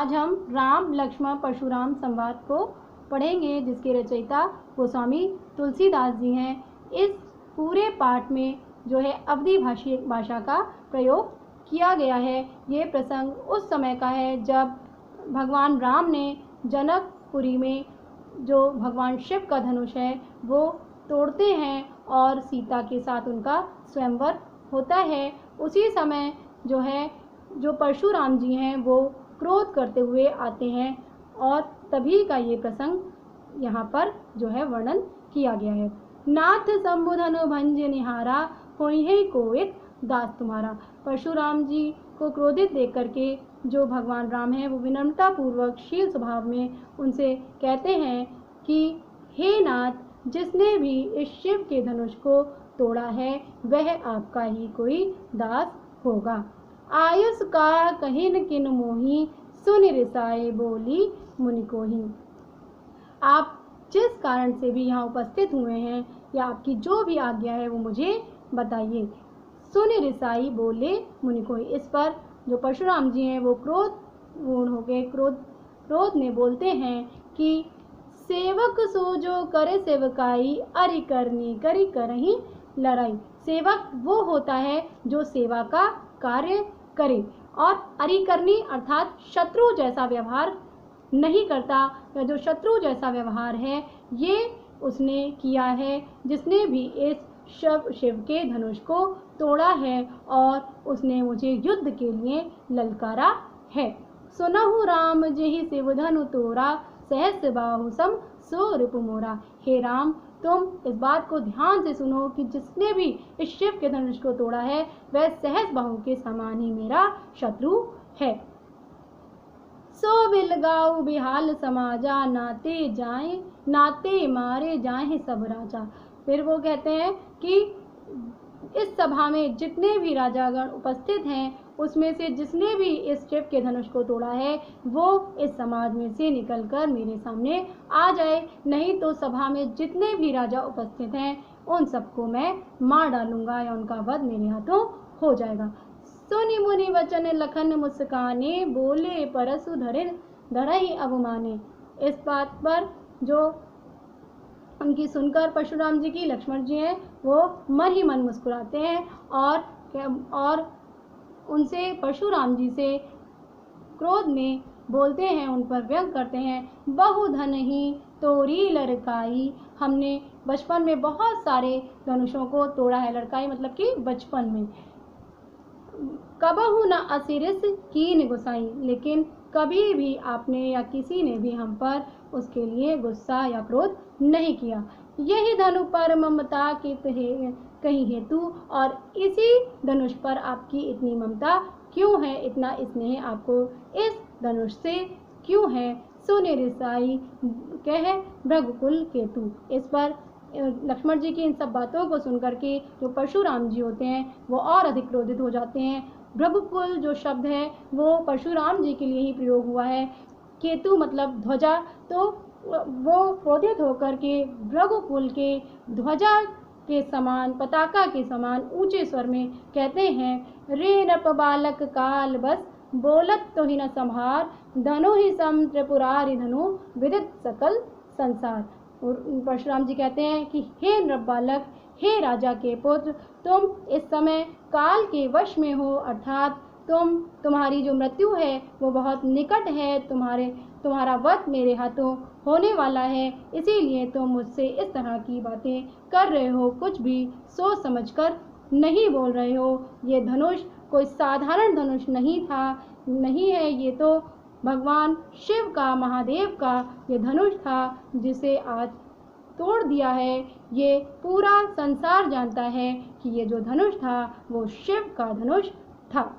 आज हम राम लक्ष्मण परशुराम संवाद को पढ़ेंगे, जिसके रचयिता गोस्वामी तुलसीदास जी हैं। इस पूरे पाठ में जो है अवधी भाषा का प्रयोग किया गया है। ये प्रसंग उस समय का है जब भगवान राम ने जनकपुरी में जो भगवान शिव का धनुष है वो तोड़ते हैं और सीता के साथ उनका स्वयंवर होता है। उसी समय जो है जो परशुराम जी हैं वो क्रोध करते हुए आते हैं और तभी का ये प्रसंग यहाँ पर जो है वर्णन किया गया है। नाथ शंभुधनु भंज निहारा होई है कोइत दास तुम्हारा। परशुराम जी को क्रोधित देख करके जो भगवान राम हैं वो विनम्रता पूर्वक शील स्वभाव में उनसे कहते हैं कि हे नाथ, जिसने भी इस शिव के धनुष को तोड़ा है वह आपका ही कोई दास होगा। आयुष का कहिन किन मोही सुनि रिसाए बोली मुनि कोही। आप जिस कारण से भी यहाँ उपस्थित हुए हैं या आपकी जो भी आज्ञा है वो मुझे बताइए। सुनि रिसाई बोले मुनि कोही। इस पर जो परशुराम जी हैं वो क्रोध हो गए, क्रोध में बोलते हैं कि सेवक सो जो करे सेवकाई, अरि करनी करी करही लड़ाई। सेवक वो होता है जो सेवा का कार्य करे और अरि करनी अर्थात शत्रु जैसा व्यवहार नहीं करता, या जो शत्रु जैसा व्यवहार है ये उसने किया है जिसने भी इस शिव के धनुष को तोड़ा है और उसने मुझे युद्ध के लिए ललकारा है। सुनहु राम जेहि शिव धनु तोरा, सहस्र बाहु सम सो रिपु मोरा। हे राम, तुम इस बात को ध्यान से सुनो कि जिसने भी इस शिव के धनुष को तोड़ा है वह सहस्र बाहु के समान ही मेरा शत्रु है। सो बिलगाऊ बिहाल समाजा, नाते मारे जाए सब राजा। फिर वो कहते हैं कि इस सभा में जितने भी राजागण उपस्थित हैं उसमें से जिसने भी इस शिव के धनुष को तोड़ा है वो इस समाज में से निकलकर मेरे सामने आ जाए, नहीं तो सभा में जितने भी राजा उपस्थित हैं उन सबको मैं मार डालूंगा या उनका वध मेरे हाथों हो जाएगा। सुनि मुनि वचन लखन मुस्काने, बोले परसु धरहि अवमाने। इस बात पर जो उनकी सुनकर परशुराम जी की लक्ष्मण जी हैं वो मन ही मन मुस्कुराते हैं और उनसे परशुराम जी से क्रोध में बोलते हैं, उन पर व्यंग करते हैं। बहु धन ही तोरी लड़काई। हमने बचपन में बहुत सारे धनुषों को तोड़ा है। लड़काई मतलब कि बचपन में। कबहु न असिरिस कीन गुसाई। लेकिन कभी भी आपने या किसी ने भी हम पर उसके लिए गुस्सा या क्रोध नहीं किया। यही धनु पर ममता की कहीं हेतु। और इसी धनुष पर आपकी इतनी ममता क्यों है, इतना स्नेह आपको इस धनुष से क्यों है। सुनि रिसाई कह भृगुकुल केतु। इस पर लक्ष्मण जी की इन सब बातों को सुनकर के जो परशुराम जी होते हैं वो और अधिक क्रोधित हो जाते हैं। भृगुकुल जो शब्द है वो परशुराम जी के लिए ही प्रयोग हुआ है। केतु मतलब ध्वजा, तो वो क्रोधित होकर के भृगुकुल के ध्वजा के समान, पताका के समान ऊंचे स्वर में कहते हैं, रे नृप बालक काल बस, बोलत तो ही न संहार, धनु ही सम त्रिपुरारि धनु, विदित सकल संसार। और परशुराम जी कहते हैं कि हे नृप बालक, हे राजा के पुत्र, तुम इस समय काल के वश में हो, अर्थात तुम्हारी जो मृत्यु है वो बहुत निकट है, तुम्हारा वध मेरे हाथों होने वाला है, इसीलिए तुम मुझसे इस तरह की बातें कर रहे हो, कुछ भी सोच समझकर नहीं बोल रहे हो। ये धनुष कोई साधारण धनुष नहीं है, ये तो भगवान शिव का, महादेव का ये धनुष था जिसे आज तोड़ दिया है। ये पूरा संसार जानता है कि ये जो धनुष था वो शिव का धनुष था।